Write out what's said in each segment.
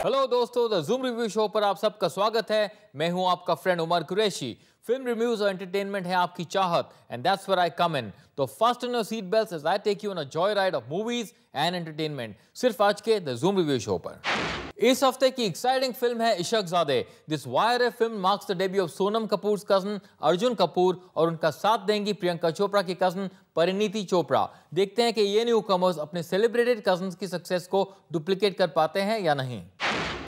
Hello दोस्तों, the Zoom review show पर आप सबका स्वागत है। मैं हूं आपका friend Umar Qureshi. Film reviews और एंटरटेनमेंट है आपकी चाहत, and that's where I come in. तो fasten your seat belts as I take you on a joy ride of movies and entertainment, सिर्फ आज के द ज़ूम रिव्यू शो पर। इस हफ्ते की एक्साइटिंग फिल्म है Ishaqzaade. This wire film marks the debut of Sonam Kapoor cousin Arjun Kapoor और उनका साथ देंगी प्रियंका चोपड़ा की कजन परिणीति चोपड़ा। देखते हैं कि ये न्यू कमर्स अपने सेलिब्रेटेड कजन्स की सक्सेस को डुप्लीकेट कर पाते हैं या नहीं।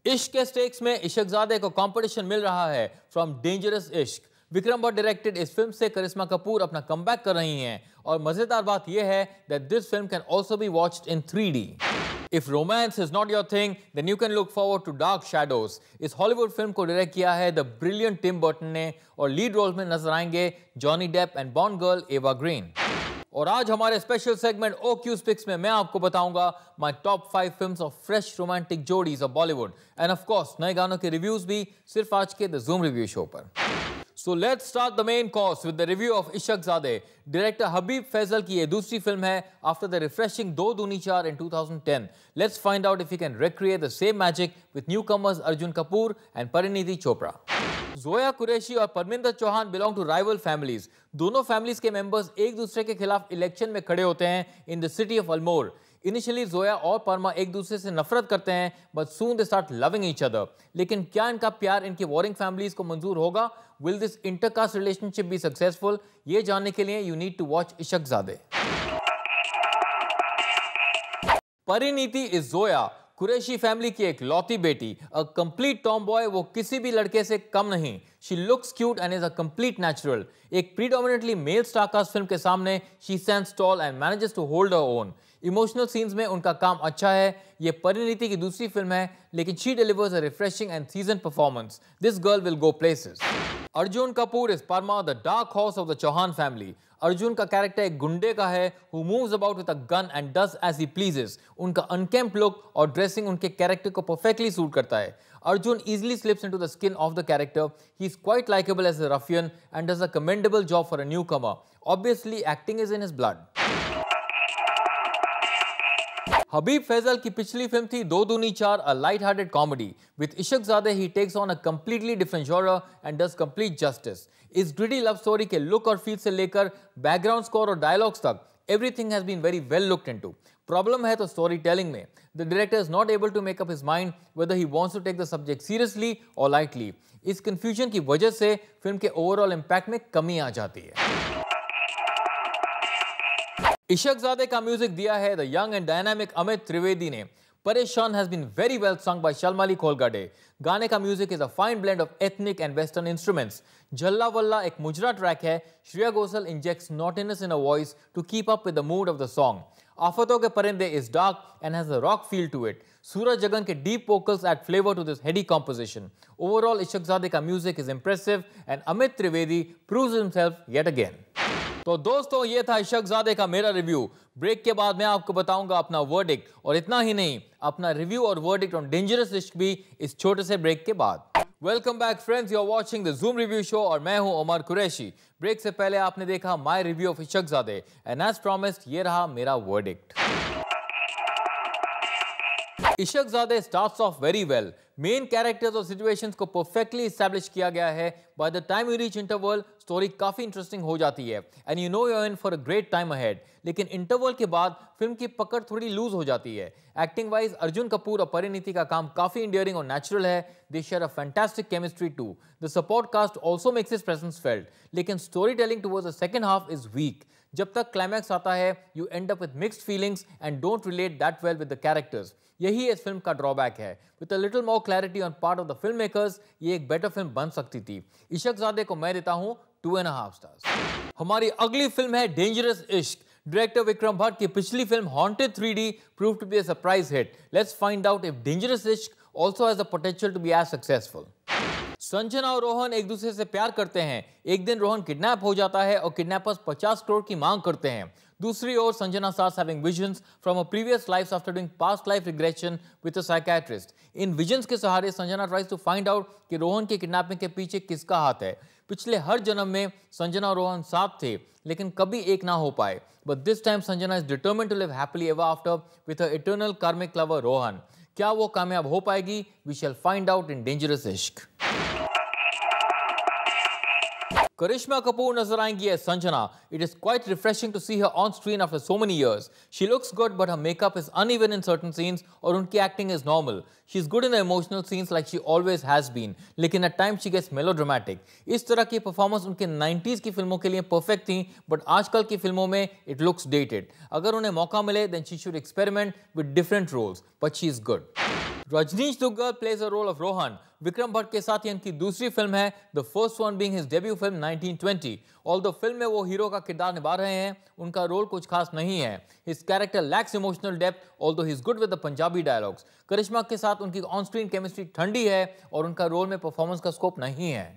इश्क के स्टेक्स में इशकजादे को कंपटीशन मिल रहा है फ्रॉम डेंजरस इश्क। विक्रम भट्ट डायरेक्टेड इस फिल्म से करिश्मा कपूर अपना कमबैक कर रही हैं और मजेदार बात यह है that this film can also be watched in 3D। If romance is not your thing, then you can look forward to Dark Shadows. इस हॉलीवुड फिल्म को डायरेक्ट किया है द ब्रिलियंट टिम बर्टन ने और लीड रोल में नजर आएंगे Johnny Depp and Bond girl Eva Green. और आज हमारे special segment O Q's picks में मैं आपको बताऊंगा my top 5 films of fresh romantic जोड़ीज of Bollywood, and of course नए गानों के रिव्यूज भी सिर्फ आज के द ज़ूम रिव्यू शो पर। So let's start the main course with the review of Ishaqzaade. Director Habib Faisal की ये दूसरी फिल्म है आफ्टर द रिफ्रेशिंग दो दूनी चार in 2010. Let's find out if he can recreate the same magic with newcomers Arjun Kapoor and Parineeti Chopra. Zoya Qureshi और Parminder Chauhan belong to rival families. दोनों families के मेंबर्स एक दूसरे के खिलाफ इलेक्शन में खड़े होते हैं in the city of Almor. Initially Zoya और परमा एक दूसरे से नफरत करते हैं, but soon they start loving each other. लेकिन क्या इनका प्यार इनकी वॉरिंग फैमिलीज को मंजूर होगा? Will this intercaste relationship be successful? ये जानने के लिए you need to watch Ishaqzaade. Parineeti is Zoya, Qureshi family की एक लौती बेटी, अ कंप्लीट टॉम बॉय। वो किसी भी लड़के से कम नहीं। She looks cute and is a complete natural. एक प्रीडोमिनेटली मेल स्टारकास्ट फिल्म के सामने she stands tall and manages to hold her own. Emotional scenes में उनका काम अच्छा है। ये परिणीति की दूसरी फिल्म है, लेकिन she delivers a refreshing and seasoned performance. This girl will go places. Arjun Kapoor is Parma, the dark horse of the Chauhan family. Arjun का कैरेक्टर एक गुंडे का है who moves about with a gun and does as he pleases. उनका अनकेम्प look और dressing उनके character को perfectly suit करता है। Arjun easily slips into the skin of the character. He is quite likable as a ruffian and does a commendable job for a newcomer. Obviously, acting is in his blood. हबीब फैजल की पिछली film थी दो दूनी चार, a light hearted comedy. With Ishaqzaade he takes on a completely different genre and does complete justice. इस gritty love story के look और feel से लेकर बैकग्राउंड स्कोर और डायलॉग्स तक everything has been very well looked into. Problem है तो story telling में। The director is not able to make up his mind whether he wants to take the subject seriously or lightly. इस confusion की वजह से film के overall impact में कमी आ जाती है। इशकजादे का म्यूजिक दिया है the young and dynamic Amit Trivedi ने। परेशान has been very well sung by शलमाली Kholgade. गाने का music is a fine blend of ethnic and western instruments. Jhalla Wallah एक मुजरा ट्रैक है। Shreya Ghoshal injects naughtiness in a voice to keep up with the mood of the song. आफतों के परिंदे is dark and has a rock feel to it. Suraj Jagan के deep vocals add flavour to this heady composition. Overall Ishaqzaade का music is impressive and Amit Trivedi proves himself yet again. तो दोस्तों, ये था इशकजादे का मेरा रिव्यू। ब्रेक के बाद मैं आपको बताऊंगा अपना वर्डिक्ट, और इतना ही नहीं, अपना रिव्यू और वर्डिक्ट ऑन डेंजरस इश्क भी इस छोटे से ब्रेक के बाद। Welcome back friends, you are watching the Zoom review show और मैं हूं उमर कुरैशी। ब्रेक से पहले आपने देखा my review of Ishaqzaade, and as promised ये रहा मेरा verdict. Ishaqzaade starts off very well. Main characters और सिचुएशंस को परफेक्टली एस्टैब्लिश किया गया है। By the time you reach interval, story काफी इंटरेस्टिंग हो जाती है and you know you are in for a great time ahead. लेकिन इंटरवल के बाद फिल्म की पकड़ थोड़ी लूज हो जाती है। एक्टिंग वाइज अर्जुन कपूर और परिणीति का काम काफी इंडियरिंग और नेचुरल है। They share a fantastic chemistry too. The support cast also makes his presence felt. लेकिन story telling towards the second half is weak. जब तक क्लाइमैक्स आता है you end up with mixed feelings and don't relate that well with the characters. यही इस फिल्म का drawback है। With a little more clarity on part of the film makers ये एक बेटर फिल्म बन सकती थी। इशकजादे को मैं देता हूं 2.5 स्टार्स। हमारी अगली फिल्म है डेंजरस इश्क। डायरेक्टर विक्रम भट्ट की पिछली film haunted 3D proved to be a surprise hit. Let's find out if Dangerous Ishq also has the potential to be as successful. Sanjana और रोहन एक दूसरे से प्यार करते हैं। एक दिन रोहन किडनैप हो जाता है और किडनैपर्स 50 करोड़ की मांग करते हैं। दूसरी ओर Sanjana starts having visions from her previous lives after doing past life regression with a psychiatrist. In visions के सहारे Sanjana tries to find out कि रोहन की किडनैपिंग के पीछे किसका हाथ है। पिछले हर जन्म में संजना और रोहन साथ थे, लेकिन कभी एक ना हो पाए। But this time Sanjana is determined to live happily ever after with her eternal karmic lover Rohan. क्या वो कामयाब हो पाएगी? We shall find out in Dangerous Ishq. Karishma Kapoor nazar आएंगी as Sanjana. It is quite refreshing to see her on screen after so many years. She looks good, but her makeup is uneven in certain scenes, और उनकी acting is normal. She's good in the emotional scenes like she always has been, लेकिन at times she gets melodramatic. इस तरह की performance उनके 90s की फिल्मों के लिए perfect थी, but आजकल की फिल्मों में it looks dated. अगर उन्हें मौका मिले, then she should experiment with different roles, but she is good. Rajneesh Duggal plays a role of Rohan. Vikram Bhatt के साथ ये इनकी दूसरी फिल्म है, the first one being his debut film 1920. Although film में वो हीरो का किरदार निभा रहे हैं, उनका रोल कुछ खास नहीं है. His character lacks emotional depth, although he's good with the Punjabi dialogues. करिश्मा के साथ उनकी ऑन स्क्रीन केमिस्ट्री ठंडी है और उनका रोल में परफॉर्मेंस का स्कोप नहीं है.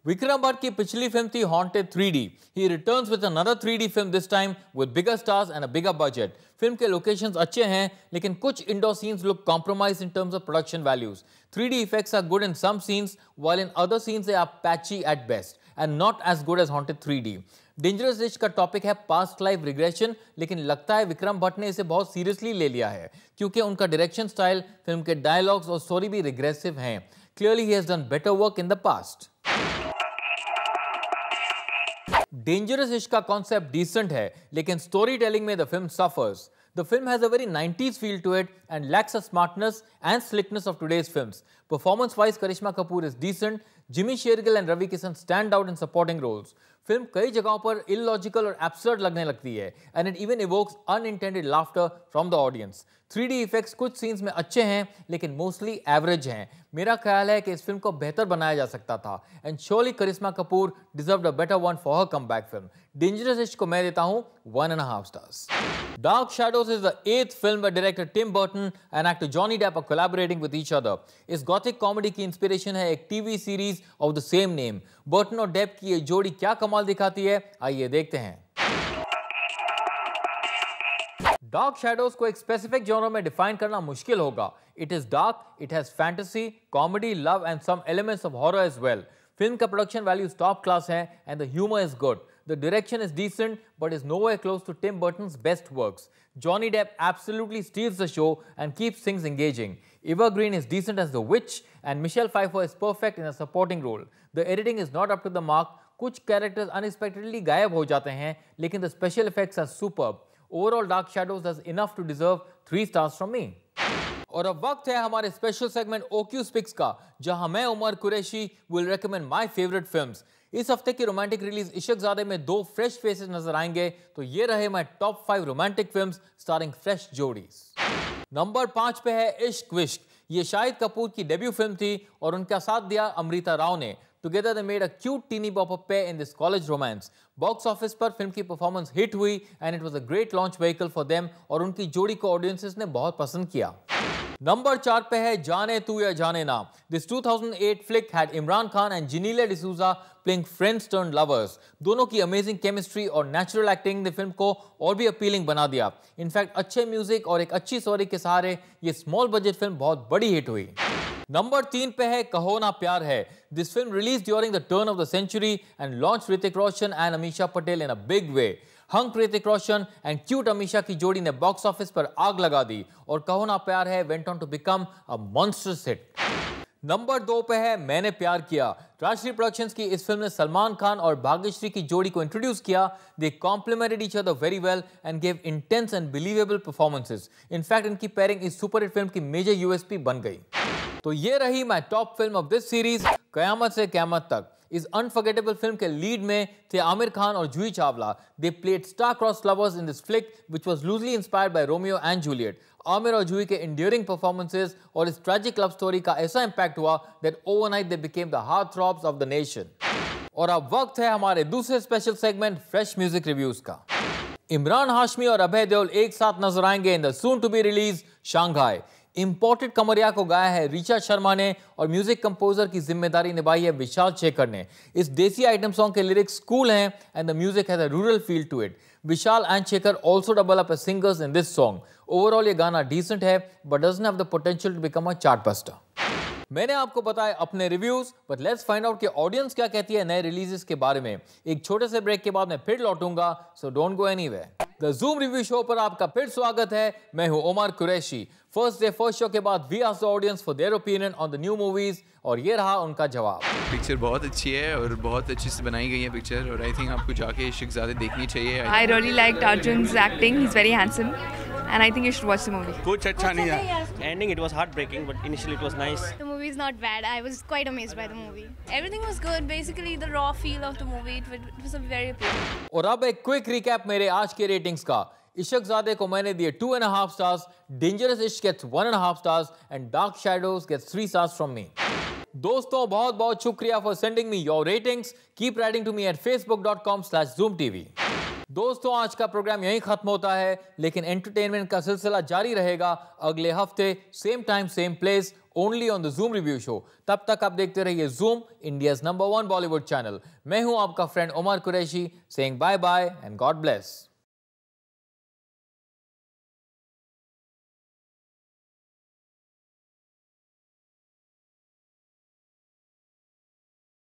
विक्रम भट्ट की पिछली फिल्म थी Haunted 3D. He returns with another 3D film this time with bigger stars and a bigger budget. Film के लोकेशंस अच्छे हैं, लेकिन कुछ indoor scenes look compromised in terms of production values. 3D effects are good in some scenes, while in other scenes they are patchy at best and not as good as Haunted 3D. Dangerous इश्क का topic है past life regression, लेकिन लगता है विक्रम भट्ट ने इसे बहुत seriously ले लिया है, क्योंकि उनका डायरेक्शन स्टाइल, फिल्म के डायलॉग्स और स्टोरी भी रिग्रेसिव हैं. Clearly he has done better work in the past. Dangerous इश्क का कॉन्सेप्ट डिसेंट है, लेकिन स्टोरी टेलिंग में the film suffers. The film has a very 90s feel to it and lacks the smartness and slickness of today's films. Performance-wise, Karishma Kapoor is decent. Jimmy Shergill and Ravi Kishan stand out in supporting roles. Film कई जगहों पर illogical और absurd लगने लगती है, and it even evokes unintended laughter from the audience. 3D effects कुछ scenes में अच्छे हैं, लेकिन mostly average हैं. मेरा ख्याल है कि इस फिल्म को बेहतर बनाया जा सकता था, and surely Karishma Kapoor deserved a better one for her comeback film. Dangerous Ish को मैं देता हूँ 1.5 stars. Dark Shadows is the 8th film where director Tim Burton and actor Johnny Depp are collaborating with each other. इस gothic comedy की inspiration है एक TV series of the same name. Burton और Depp की ये जोड़ी क्या कमाल दिखाती है, आइए देखते हैं. डार्क शैडोज को एक स्पेसिफिक जॉनर में डिफाइन करना मुश्किल होगा. It is dark, it has fantasy, comedy, love and some elements of horror as well. Film का प्रोडक्शन वैल्यूज टॉप क्लास है and the humour is good. The direction is decent but is nowhere close to Tim Burton's best works. Johnny Depp absolutely steals the show and keeps things engaging. Eva Green is decent as the witch and Michelle Pfeiffer is perfect in a supporting role. The editing is not up to the mark. कुछ characters unexpectedly गायब हो जाते हैं, लेकिन the special effects are superb. Overall, Dark Shadows does enough to deserve 3 stars from me. और अब वक्त है हमारे स्पेशल सेगमेंट OQ Speaks का, जहां मैं Umar Qureshi will recommend my favorite films. इस हफ्ते की रोमांटिक रिलीज इश्कज़ादे में 2 फ्रेश फेसेस नजर आएंगे, तो ये रहे my top 5 romantic films starring fresh जोड़ीज. Number 5 पे है इश्क विश्क. ये शाहिद कपूर की डेब्यू फिल्म थी और उनका साथ दिया अमृता राव ने. Together they made a cute teeny bopper pair in this college romance. Box office पर फिल्म की परफॉर्मेंस हिट हुई and it was a great launch vehicle for them और उनकी जोड़ी को ऑडियंसेस ने बहुत पसंद किया. नंबर 4 पे है जाने तू Ya Jaane Na. This 2008 flick had Imran Khan and Genelia D'Souza playing friends turn lovers. दोनों की अमेजिंग केमिस्ट्री और नेचुरल एक्टिंग ने फिल्म को और भी अपीलिंग बना दिया. इनफैक्ट अच्छे म्यूजिक और एक अच्छी स्टोरी के सहारे ये स्मॉल बजट फिल्म बहुत बड़ी हिट हुई. नंबर 3 पे है कहो Naa Pyaar Hai. This film release during the turn of the century and launch Hrithik Roshan and Ameesha Patel in a big way. Hunk Hrithik Roshan and cute Ameesha की जोड़ी ने बॉक्स ऑफिस पर आग लगा दी और कहो Naa Pyaar Hai went on to become a monstrous hit. Number 2 पे है मैंने प्यार किया. राजश्री प्रोडक्शंस की इस फिल्म ने सलमान खान और भाग्यश्री की जोड़ी को इंट्रोड्यूस किया. They complemented each other very well and give intense and believable performances. In fact इनकी पेयरिंग इस सुपर हिट फिल्म की मेजर यूएसपी बन गई. तो ये रही my top film of this series, Qayamat Se Qayamat तक. इस अनफॉरगेटेबल फिल्म के लीड में थे आमिर खान और Juhi Chawla. They played star cross lovers in this flick which was loosely inspired by Romeo and Juliet. Aamir और जूही के एंड्यूरिंग परफॉर्मेंसेस और इस ट्रैजिक लव स्टोरी का ऐसा इंपैक्ट हुआ that overnight they became the heart throbs of the nation. और अब वक्त है हमारे दूसरे special segment fresh music reviews का. इमरान हाशमी और अभय देओल एक साथ नजर आएंगे in the soon to be release Shanghai. Imported Kamariya को गाया है ऋचा शर्मा ने और म्यूजिक कंपोजर की जिम्मेदारी निभाई है विशाल शेखर ने. इस देसी आइटम सॉन्ग के लिरिक्स कूल हैं and the music has a rural feel to it. Vishal and Shekhar also double up as singers in this song. Overall ये गाना डिसेंट है but doesn't have the potential to become a chart buster. मैंने आपको बताया अपने reviews, but let's find out कि audience क्या कहती है नए रिलीजेस के बारे में. एक छोटे से ब्रेक के बाद मैं फिर लौटूंगा, so don't go anywhere. The Zoom review show पर आपका फिर स्वागत है। मैं हूं Umar Qureshi. First day first show के बाद we asked the audience for their opinion on the new movies और ये रहा उनका जवाब। पिक्चर बहुत अच्छी है और बहुत अच्छे से बनाई गई है पिक्चर और आई थिंक आपको जाके शिहज़ादे देखनी चाहिए। I really liked Arjun's acting. He's very handsome, and I think you should watch the movie. कुछ अच्छा नहीं था। Ending it was heartbreaking, but initially it was nice. The movie is not bad. I was quite amazed by the movie. Everything was good. Basically, the raw feel of the movie, it was a very appealing. और अब एक quick recap मेरे आज के ratings का। इशकजादे को मैंने दिए 2.5 stars, Dangerous Ishq gets 1.5 stars and Dark Shadows gets 3 stars from me. दोस्तों बहुत बहुत शुक्रिया for sending me your ratings. Keep writing to me at facebook.com/zoomtv। दोस्तों आज का प्रोग्राम यहीं खत्म होता है, लेकिन एंटरटेनमेंट का सिलसिला जारी रहेगा अगले हफ्ते same time same place only on the Zoom review show. तब तक आप देखते रहिए Zoom, India's number 1 Bollywood channel. मैं हूं आपका friend Umar Qureshi, saying bye bye and God bless.